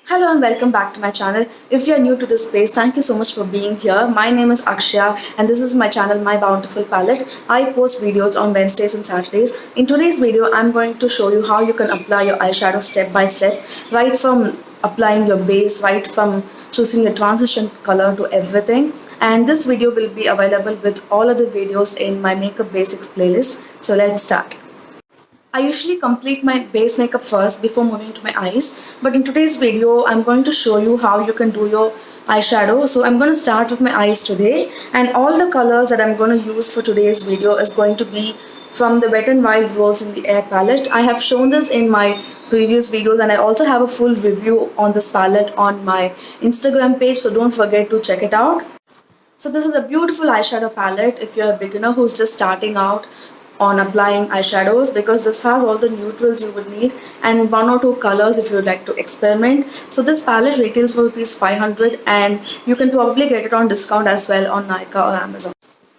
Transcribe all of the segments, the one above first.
Hello and welcome back to my channel. If you are new to this space, thank you so much for being here. My name is Akshaya and this is my channel, My Bountiful Palette. I post videos on Wednesdays and Saturdays. In today's video, I'm going to show you how you can apply your eyeshadow step by step, right from applying your base, right from choosing your transition color to everything. And this video will be available with all other videos in my makeup basics playlist. So let's start. I usually complete my base makeup first before moving to my eyes, but in today's video I'm going to show you how you can do your eyeshadow. So I'm going to start with my eyes today, and all the colors that I'm going to use for today's video is going to be from the Wet n Wild Rose in the Air palette. I have shown this in my previous videos and I also have a full review on this palette on my Instagram page, so don't forget to check it out. So this is a beautiful eyeshadow palette if you're a beginner who's just starting out on applying eyeshadows, because this has all the neutrals you would need and one or two colors if you would like to experiment. So this palette retails for rupees 500 and you can probably get it on discount as well on Nykaa or Amazon.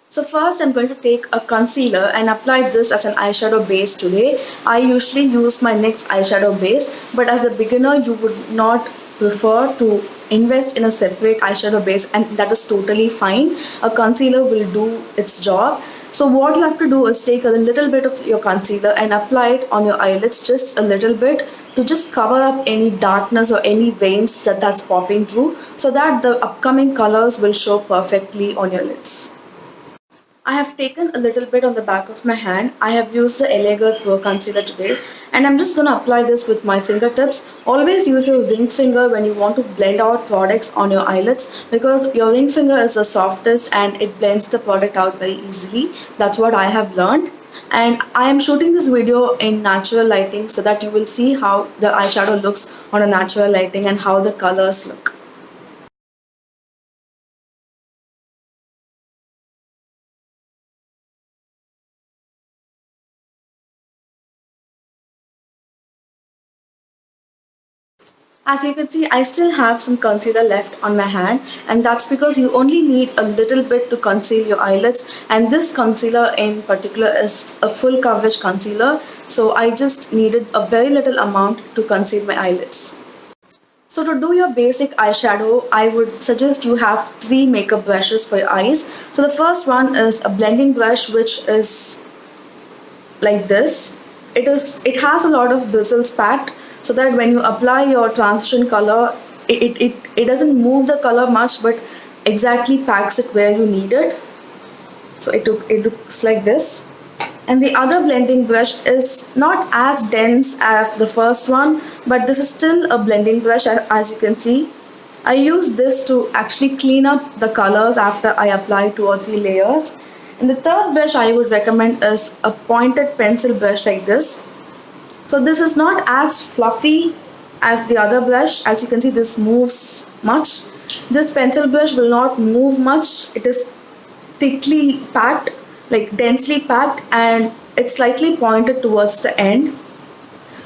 So first I'm going to take a concealer and apply this as an eyeshadow base today. I usually use my NYX eyeshadow base, but as a beginner you would not prefer to invest in a separate eyeshadow base, and that is totally fine. A concealer will do its job. So what you have to do is take a little bit of your concealer and apply it on your eyelids, just a little bit, to just cover up any darkness or any veins that's popping through, so that the upcoming colors will show perfectly on your lids. I have taken a little bit on the back of my hand. I have used the LA Girl Pro Concealer today and I'm just going to apply this with my fingertips. Always use your ring finger when you want to blend out products on your eyelids, because your ring finger is the softest and it blends the product out very easily. That's what I have learned. And I am shooting this video in natural lighting so that you will see how the eyeshadow looks on a natural lighting and how the colors look. As you can see, I still have some concealer left on my hand, and that's because you only need a little bit to conceal your eyelids, and this concealer in particular is a full coverage concealer, so I just needed a very little amount to conceal my eyelids. So to do your basic eyeshadow, I would suggest you have three makeup brushes for your eyes. So the first one is a blending brush, which is like this. It has a lot of bristles packed, so that when you apply your transition color, it doesn't move the color much but exactly packs it where you need it. So it looks like this. And the other blending brush is not as dense as the first one, but this is still a blending brush. As you can see, I use this to actually clean up the colors after I apply 2 or 3 layers. And the third brush I would recommend is a pointed pencil brush like this. So this is not as fluffy as the other brush. As you can see, this moves much. This pencil brush will not move much. It is thickly packed, like densely packed, and it's slightly pointed towards the end.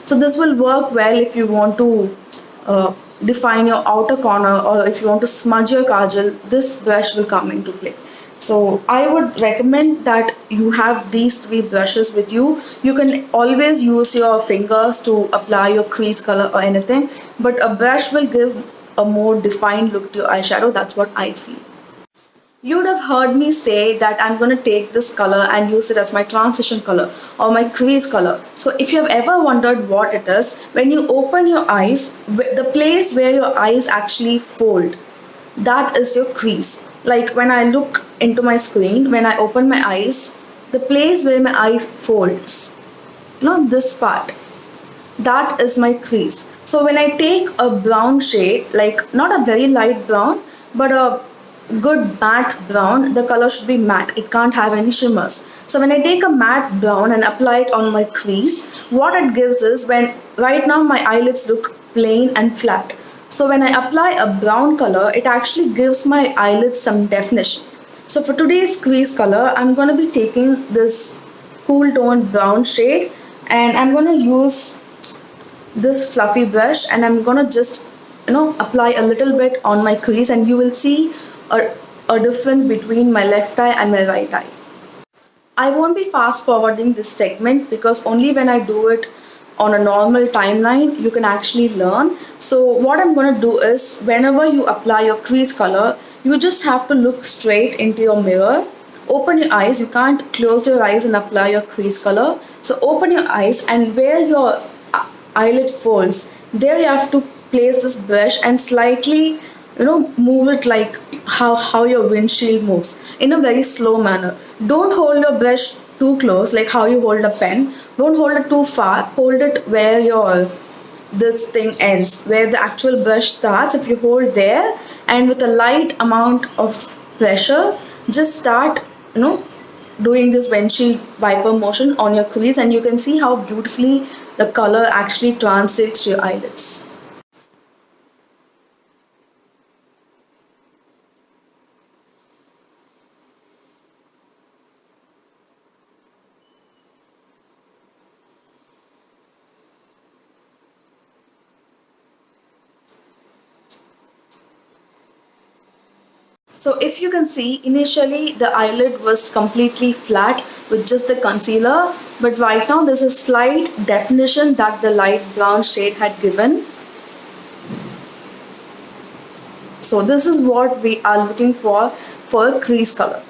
So this will work well if you want to define your outer corner, or if you want to smudge your kajal, this brush will come into play. So I would recommend that you have these three brushes with you. You can always use your fingers to apply your crease color or anything, but a brush will give a more defined look to your eyeshadow. That's what I feel. You would have heard me say that I'm going to take this color and use it as my transition color or my crease color. So if you have ever wondered what it is, when you open your eyes, the place where your eyes actually fold, that is your crease. Like when I look into my screen, when I open my eyes, the place where my eye folds, this part, that is my crease. So when I take a brown shade, like not a very light brown, but a good matte brown, the color should be matte, it can't have any shimmers. So when I take a matte brown and apply it on my crease, what it gives is, when right now my eyelids look plain and flat, so when I apply a brown color, it actually gives my eyelids some definition. So for today's crease color, I'm going to be taking this cool toned brown shade, and I'm going to use this fluffy brush, and I'm going to just apply a little bit on my crease, and you will see a difference between my left eye and my right eye. I won't be fast forwarding this segment, because only when I do it on a normal timeline, you can actually learn. So what I'm going to do is, whenever you apply your crease color, you just have to look straight into your mirror. Open your eyes. You can't close your eyes and apply your crease color. So open your eyes, and where your eyelid folds, there you have to place this brush and slightly, move it like how your windshield moves, in a very slow manner. Don't hold your brush too close, like how you hold a pen. Don't hold it too far. Hold it where your this thing ends, where the actual brush starts. If you hold there, and with a light amount of pressure, just start, doing this windshield wiper motion on your crease, and you can see how beautifully the color actually translates to your eyelids. So if you can see, initially the eyelid was completely flat with just the concealer, but right now there's a slight definition that the light brown shade had given. So this is what we are looking for a crease color.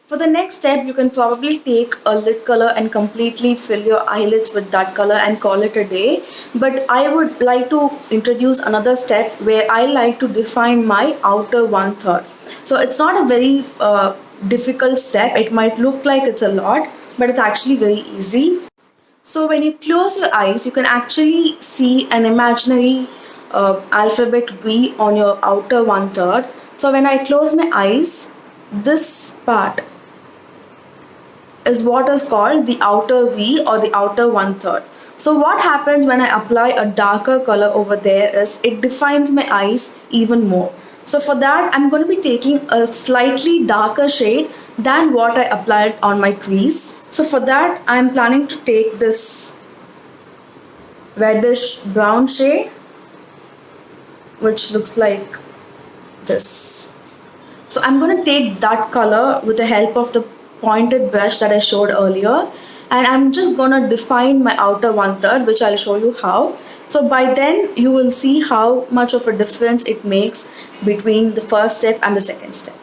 For the next step, you can probably take a lid color and completely fill your eyelids with that color and call it a day. But I would like to introduce another step where I like to define my outer one third. So it's not a very difficult step. It might look like it's a lot, but it's actually very easy. So when you close your eyes, you can actually see an imaginary alphabet V on your outer one third. So when I close my eyes, this part is what is called the outer V or the outer one third. So what happens when I apply a darker color over there is it defines my eyes even more. So for that, I'm going to be taking a slightly darker shade than what I applied on my crease. So for that, I'm planning to take this reddish brown shade, which looks like this. So I'm going to take that color with the help of the pointed brush that I showed earlier, and I'm just going to define my outer one third, which I'll show you how. So by then you will see how much of a difference it makes between the first step and the second step.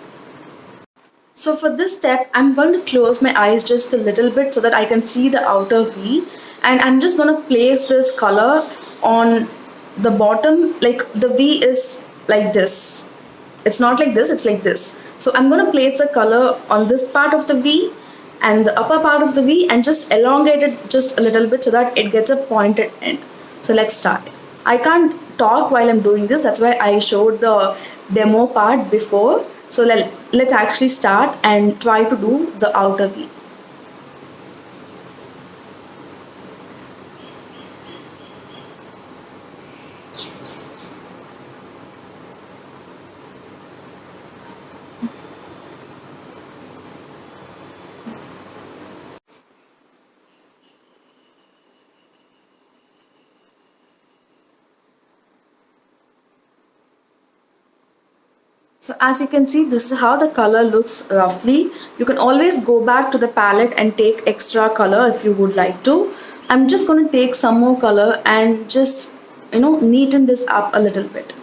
So for this step, I'm going to close my eyes just a little bit so that I can see the outer V, and I'm just going to place this color on the bottom. Like the V is like this. It's not like this, it's like this. So I'm going to place the color on this part of the V and the upper part of the V, and just elongate it just a little bit so that it gets a pointed end. So let's start. I can't talk while I'm doing this, that's why I showed the demo part before. So let's actually start and try to do the outer V. So as you can see, this is how the color looks roughly. You can always go back to the palette and take extra color if you would like to. I'm just going to take some more color and just, neaten this up a little bit.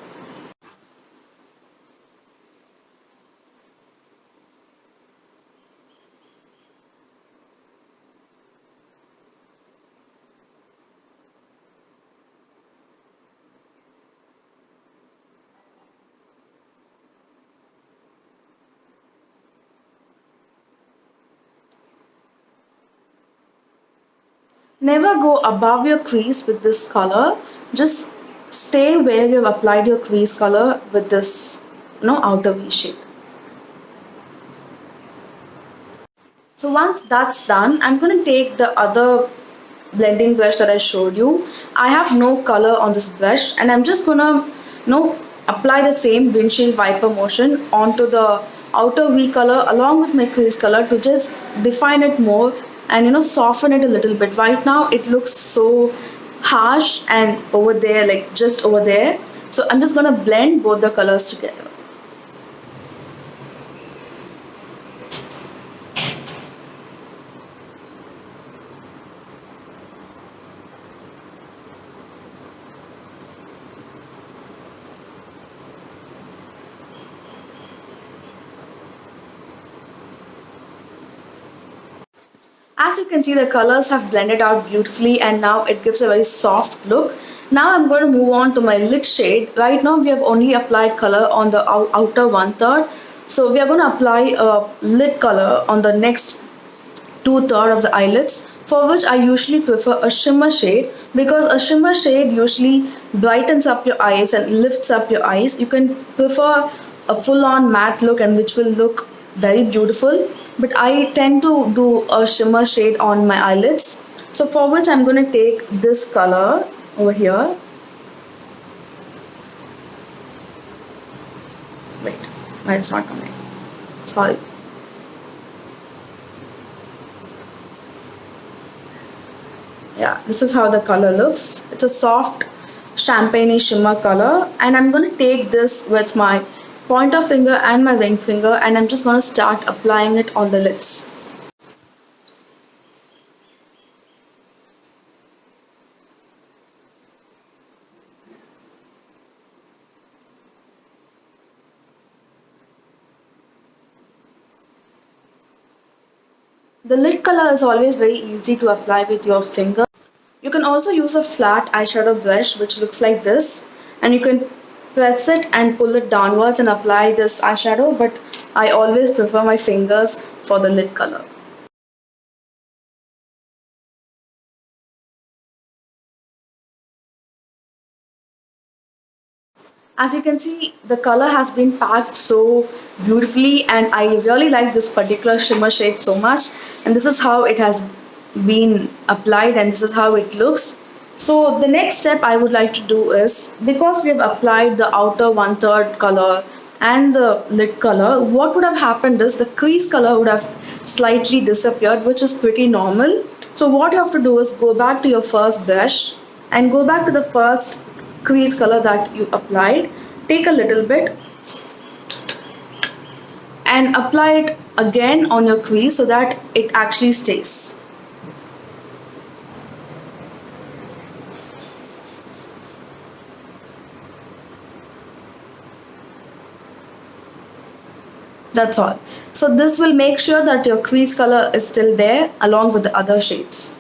Never go above your crease with this color. Just stay where you have applied your crease color with this, outer V shape. So once that's done, I'm going to take the other blending brush that I showed you. I have no color on this brush, and I'm just going to, apply the same windshield wiper motion onto the outer V color along with my crease color to just define it more and, soften it a little bit. Right now it looks so harsh and over there, like just over there. So I'm just going to blend both the colors together. As you can see, the colors have blended out beautifully and now it gives a very soft look. Now I'm going to move on to my lid shade. Right now we have only applied color on the outer one third. So we are going to apply a lid color on the next two-thirds of the eyelids, for which I usually prefer a shimmer shade, because a shimmer shade usually brightens up your eyes and lifts up your eyes. You can prefer a full-on matte look and which will look very beautiful, but I tend to do a shimmer shade on my eyelids. So for which I'm going to take this color over here. Wait, why it's not coming? Sorry. Yeah, this is how the color looks. It's a soft champagne shimmer color, and I'm going to take this with my pointer finger and my ring finger, and I'm just going to start applying it on the lids. The lid color is always very easy to apply with your finger. You can also use a flat eyeshadow brush which looks like this, and you can press it and pull it downwards and apply this eyeshadow, but I always prefer my fingers for the lid color. As you can see, the color has been packed so beautifully, and I really like this particular shimmer shade so much, and this is how it has been applied and this is how it looks. So the next step I would like to do is, because we have applied the outer one third color and the lid color, what would have happened is the crease color would have slightly disappeared, which is pretty normal. So what you have to do is go back to your first brush and go back to the first crease color that you applied. Take a little bit and apply it again on your crease so that it actually stays. That's all. So this will make sure that your crease color is still there along with the other shades.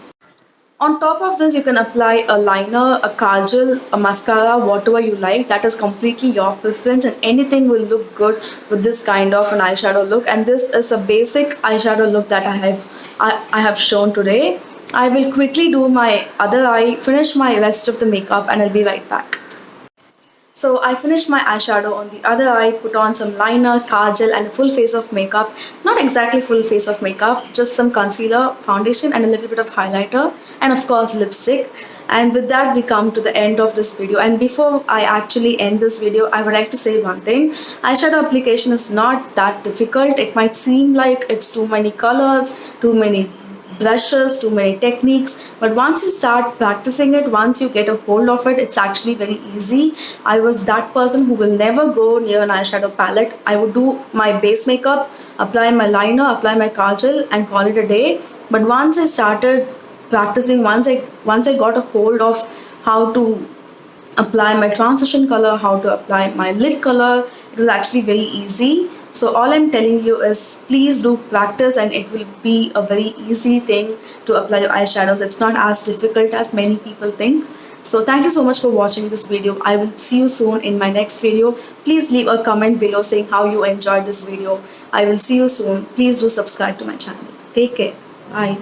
On top of this, you can apply a liner, a kajal, a mascara, whatever you like. That is completely your preference, and anything will look good with this kind of an eyeshadow look. And this is a basic eyeshadow look that I have shown today. I will quickly do my other eye, finish my rest of the makeup, and I'll be right back. So I finished my eyeshadow on the other eye, put on some liner, kajal and a full face of makeup. Not exactly full face of makeup, just some concealer, foundation and a little bit of highlighter and of course lipstick. And with that we come to the end of this video. And before I actually end this video, I would like to say one thing. Eyeshadow application is not that difficult. It might seem like it's too many colors, too many brushes, too many techniques, but once you start practicing it, once you get a hold of it, it's actually very easy. I was that person who will never go near an eyeshadow palette. I would do my base makeup, apply my liner, apply my kajal and call it a day. But once I started practicing, once I got a hold of how to apply my transition color, how to apply my lid color, it was actually very easy. So all I'm telling you is please do practice and it will be a very easy thing to apply your eyeshadows. It's not as difficult as many people think. So thank you so much for watching this video. I will see you soon in my next video. Please leave a comment below saying how you enjoyed this video. I will see you soon. Please do subscribe to my channel. Take care. Bye.